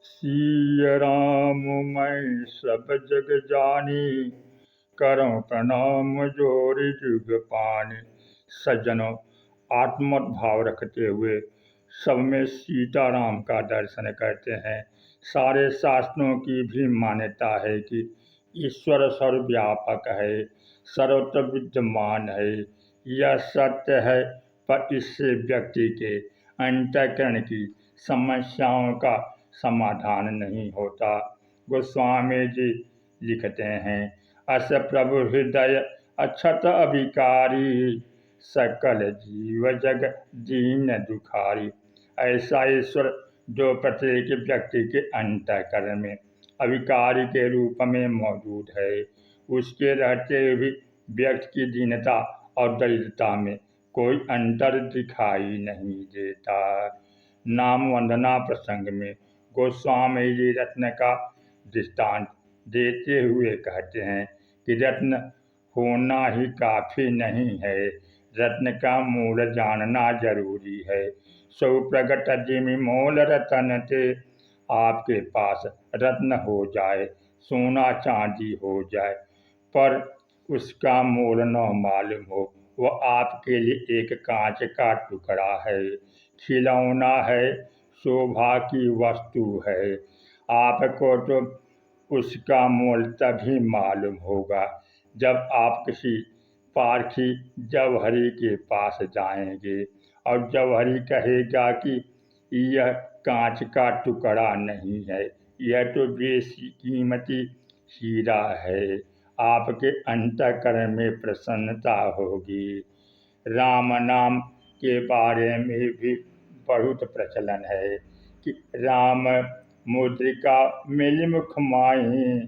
सिय राम मैं सब जग जानी, करूं प्रणाम जोरि जुग पानी। सज्जनों, आत्मवत भाव रखते हुए सब में सीताराम का दर्शन करते हैं। सारे शास्त्रों की भी मान्यता है कि ईश्वर सर्वव्यापक है, सर्वत्र विद्यमान है। यह सत्य है, पर इससे व्यक्ति के अंतःकरण की समस्याओं का समाधान नहीं होता। गोस्वामी जी लिखते हैं, अस प्रभु हृदय अक्षत अभिकारी, सकल जीव जग दीन दुखारी। ऐसा ईश्वर जो प्रत्येक व्यक्ति के अंतःकरण में अभिकारी के रूप में मौजूद है, उसके रहते हुए व्यक्ति की दीनता और दरिद्रता में कोई अंतर दिखाई नहीं देता। नाम वंदना प्रसंग में गोस्वामी जी रत्न का दृष्टांत देते हुए कहते हैं कि रत्न होना ही काफी नहीं है, रत्न का मूल जानना जरूरी है। सो प्रगट जिमि मोल रतन ते, आपके पास रत्न हो जाए, सोना चांदी हो जाए, पर उसका मोल न मालूम हो, वह आपके लिए एक कांच का टुकड़ा है, खिलौना है, शोभा की वस्तु है। आपको तो उसका मोल तभी मालूम होगा जब आप किसी पारखी जौहरी के पास जाएंगे और जौहरी कहेगा कि यह कांच का टुकड़ा नहीं है, यह तो बेकीमती हीरा है। आपके अंतःकरण में प्रसन्नता होगी। राम नाम के बारे में भी बहुत प्रचलन है कि राम मुद्रिका मिल मुख माही,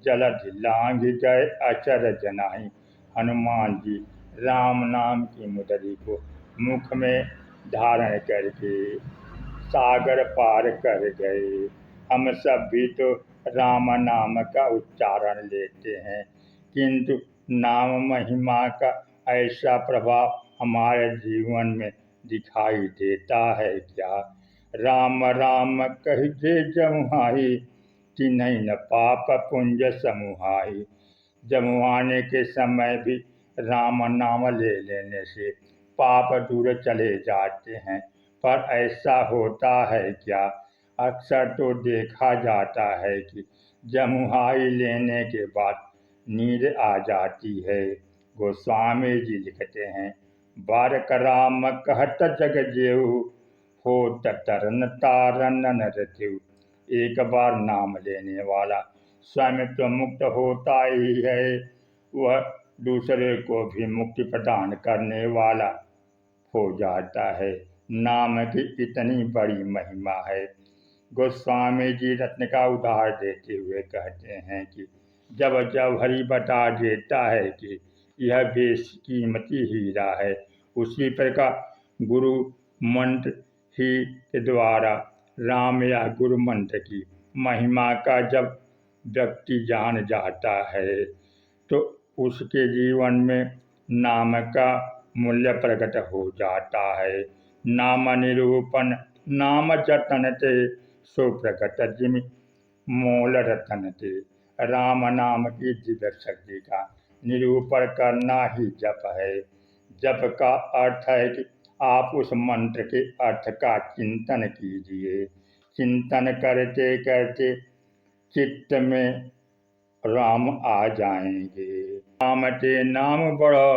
जलधि लांघ गए अचर जनाई। हनुमान जी राम नाम की मुद्री को मुख में धारण करके सागर पार कर गए। हम सब भी तो राम नाम का उच्चारण लेते हैं, किंतु नाम महिमा का ऐसा प्रभाव हमारे जीवन में दिखाई देता है क्या? राम राम कहिजे जमुहाई, तिन्हि न पाप पुंज समुहाई। जमुआने के समय भी राम नाम ले लेने से पाप दूर चले जाते हैं, पर ऐसा होता है क्या? अक्सर तो देखा जाता है कि जमुहाई लेने के बाद नींद आ जाती है। गोस्वामी जी लिखते हैं, बारक राम कहत जग जेऊ, हो तरन तारन नर देव। एक बार नाम लेने वाला स्वयं तो मुक्त होता ही है, वह दूसरे को भी मुक्ति प्रदान करने वाला हो जाता है। नाम की इतनी बड़ी महिमा है। गोस्वामी जी रत्न का उदाहरण देते हुए कहते हैं कि जब जौहरी बता देता है कि यह बेकीमती हीरा है, उसी प्रकार गुरु मंत्र ही के द्वारा राम या गुरु मंत्र की महिमा का जब व्यक्ति जान जाता है, तो उसके जीवन में नाम का मूल्य प्रकट हो जाता है। नाम निरूपण नाम जतन ते, सो प्रकट जिमि मोल रतन ते। राम नाम की दिव्य शक्ति का निरूपण करना ही जप है। जप का अर्थ है कि आप उस मंत्र के अर्थ का चिंतन कीजिए। चिंतन करते करते चित्त में राम आ जाएंगे। राम ते नाम बड़ो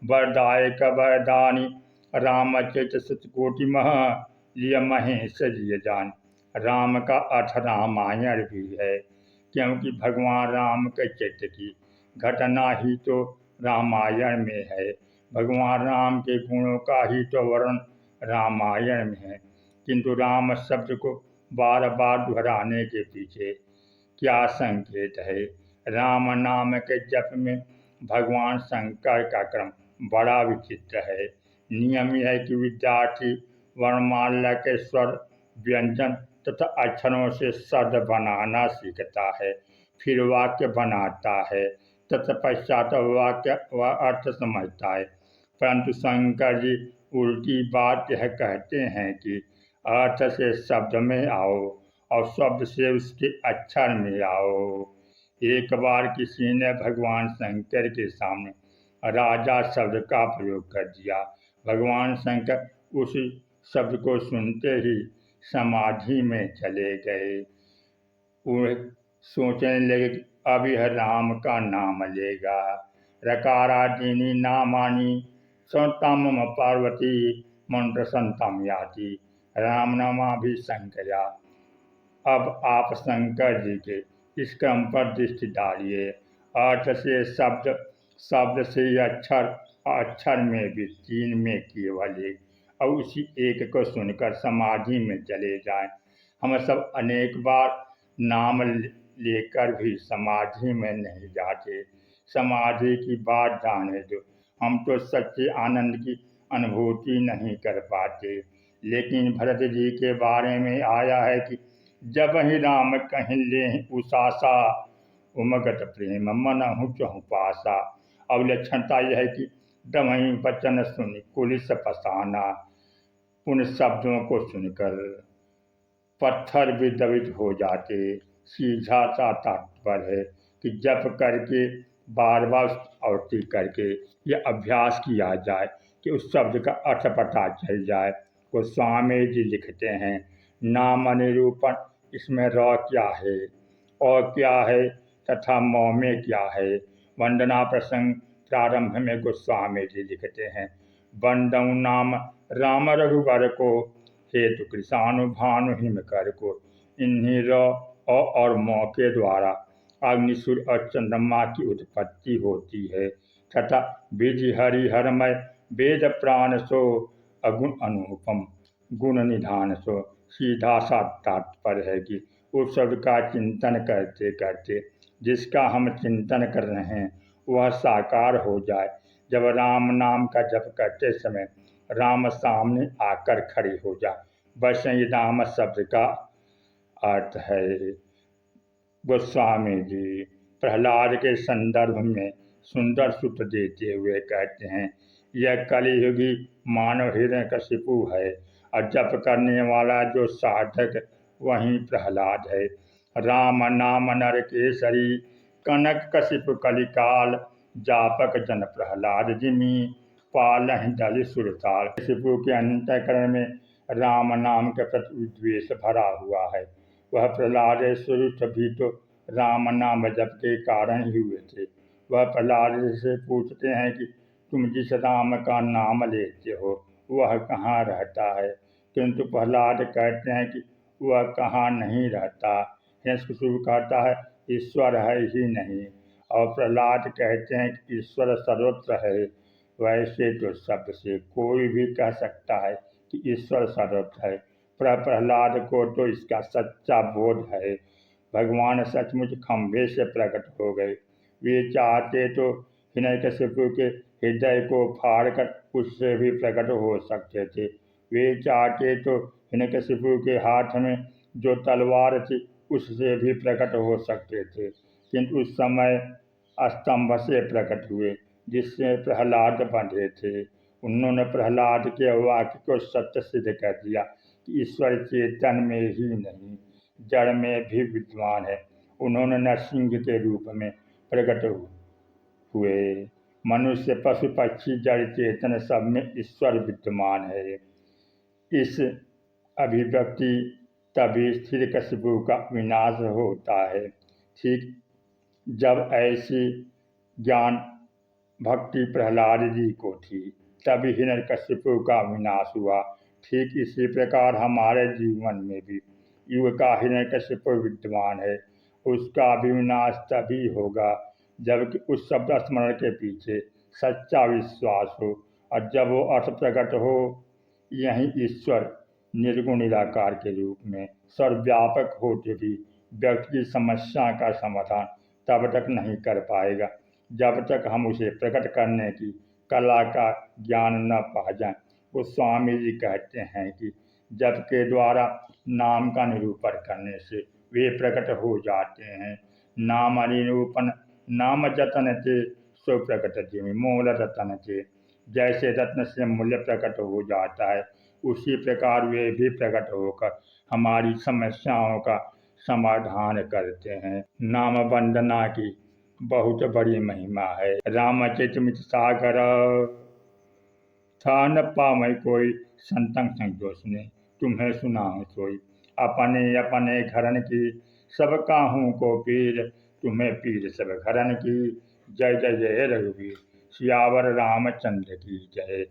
वरदायक वरदानी, रामचरित शतकोटि मह लिय महेश जिय जान। राम का अर्थ रामायण भी है, क्योंकि भगवान राम के चरित्र की घटना ही तो रामायण में है। भगवान राम के गुणों का ही तो वर्णन रामायण में है, किंतु राम शब्द को बार बार दोहराने के पीछे क्या संकेत है? राम नाम के जप में भगवान शंकर का क्रम बड़ा विचित्र है। नियम यह है कि विद्यार्थी वर्णमाला के स्वर, व्यंजन तथा अक्षरों से शब्द बनाना सीखता है, फिर वाक्य बनाता है, तत्पश्चात वाक्य व अर्थ समझता है। परंतु शंकर जी उल्टी बात यह कहते हैं कि अर्थ से शब्द में आओ और शब्द से उसके अक्षर में आओ। एक बार किसी ने भगवान शंकर के सामने राजा शब्द का प्रयोग कर दिया। भगवान शंकर उस शब्द को सुनते ही समाधि में चले गए। वह सोचने लगे कि अब यह राम का नाम लेगा। रकारादीनी नामानी सौतम मम पार्वती मंत्र संतम याति राम नामा भी शंकरा। अब आप शंकर जी के इस क्रम पर दृष्टि डालिए। अर्थ से शब्द, शब्द से अक्षर, अक्षर में भी तीन में केवल एक, और उसी एक को सुनकर समाधि में चले जाएं। हम सब अनेक बार नाम लेकर भी समाधि में नहीं जाते। समाधि की बात जाने दो, हम तो सच्चे आनंद की अनुभूति नहीं कर पाते। लेकिन भरत जी के बारे में आया है कि जब ही राम कहीं ले उसासा उमगत प्रेम मनहु चहु पासा। अब लक्षणता यह है कि दमही वचन सुनी कुलिस फसाना। उन शब्दों को सुनकर पत्थर भी दबित हो जाते। सीधा सा तात्पर्य है कि जप करके बार बार आवृत्ति करके यह अभ्यास किया जाए कि उस शब्द का अर्थ पता चल जाए। गोस्वामी जी लिखते हैं, नाम निरूपण इसमें र क्या है और क्या है तथा मौ में क्या है। वंदना प्रसंग प्रारंभ में गोस्वामी जी लिखते हैं, वंदऊ नाम राम रघुवर को हेतु कृषाणु भानु हिम कर को। इन्हीं र और मौ के द्वारा अग्निसुर और चंद्रमा की उत्पत्ति होती है तथा विधि हरिहरमय वेद प्राण सो अगुण अनुपम गुण निधान सो। सीधा सा तात्पर्य है कि उस शब्द का चिंतन करते करते जिसका हम चिंतन कर रहे हैं वह साकार हो जाए। जब राम नाम का जप करते समय राम सामने आकर खड़े हो जाए, बस ये राम शब्द का अर्थ है। गोस्वामी जी प्रहलाद के संदर्भ में सुंदर सूत्र देते हुए कहते हैं, यह कलियुगी मानव हिरण्यकशिपु है और जप करने वाला जो साधक वहीं प्रहलाद है। राम नाम नर केसरी कनक कशिप कलिकाल जापक जन प्रहलाद जिमी पालह दल सुरताल। कशिपु के अंतःकरण में राम नाम के प्रति द्वेष भरा हुआ है। वह प्रहलाद स्वरूप भी तो राम नाम जप के कारण ही हुए थे। वह प्रहलाद से पूछते हैं कि तुम जिस राम का नाम लेते हो वह कहाँ रहता है, किंतु प्रहलाद कहते हैं कि वह कहाँ नहीं रहता। हिरण्यकशिपु कहता है ईश्वर है ही नहीं, और प्रहलाद कहते हैं कि ईश्वर सर्वत्र है। वैसे तो शब्द से कोई भी कह सकता है कि ईश्वर सर्वत्र है, पर प्रहलाद को तो इसका सच्चा बोध है। भगवान सचमुच खंभे से प्रकट हो गए। वे चाहते तो हिरण्यकशिपु के हृदय को फाड़कर उससे भी प्रकट हो सकते थे। वे चाहते तो हिरण्यकशिपु के हाथ में जो तलवार थी उससे भी प्रकट हो सकते थे, किंतु उस समय स्तंभ से प्रकट हुए जिससे प्रहलाद बंधे थे। उन्होंने प्रहलाद के वाक्य को सत्य सिद्ध कर दिया कि ईश्वर चेतन में ही नहीं जड़ में भी विद्वान है। उन्होंने नरसिंह के रूप में प्रकट हुए। मनुष्य पशु पक्षी जड़ चेतन सब में ईश्वर विद्यमान है। इस अभिव्यक्ति तभी हिरण्यकशिपु का विनाश होता है। ठीक जब ऐसी ज्ञान भक्ति प्रहलाद जी को थी तभी हिरण्यकशिपु का विनाश हुआ। ठीक इसी प्रकार हमारे जीवन में भी युग का हिरण्यकशिपु विद्यमान है। उसका भी विनाश तभी होगा जबकि उस शब्द स्मरण के पीछे सच्चा विश्वास हो और जब वो अर्थ प्रकट हो। यही ईश्वर निर्गुण निराकार के रूप में सर्वव्यापक होते भी व्यक्ति की समस्या का समाधान तब तक नहीं कर पाएगा जब तक हम उसे प्रकट करने की कला का ज्ञान न पा जाएं। गोस्वामी जी कहते हैं कि जप के द्वारा नाम का निरूपण करने से वे प्रकट हो जाते हैं। नाम निरूपण नाम जतन थे सो प्रकट जिमि मूल रतन थे। जैसे रत्न से मूल्य प्रकट हो जाता है उसी प्रकार वे भी प्रकट होकर हमारी समस्याओं का समाधान करते हैं। नाम वंदना की बहुत बड़ी महिमा है। रामचरित सागर था न पामय कोई, संतन संग जो सुने तुम्हें सुनाऊं सोई। अपने अपने घरन की सब काहू को पीर, तुम्हें पीर सब घरन की। जय जय जय रघुवीर, सियावर रामचंद्र की जय।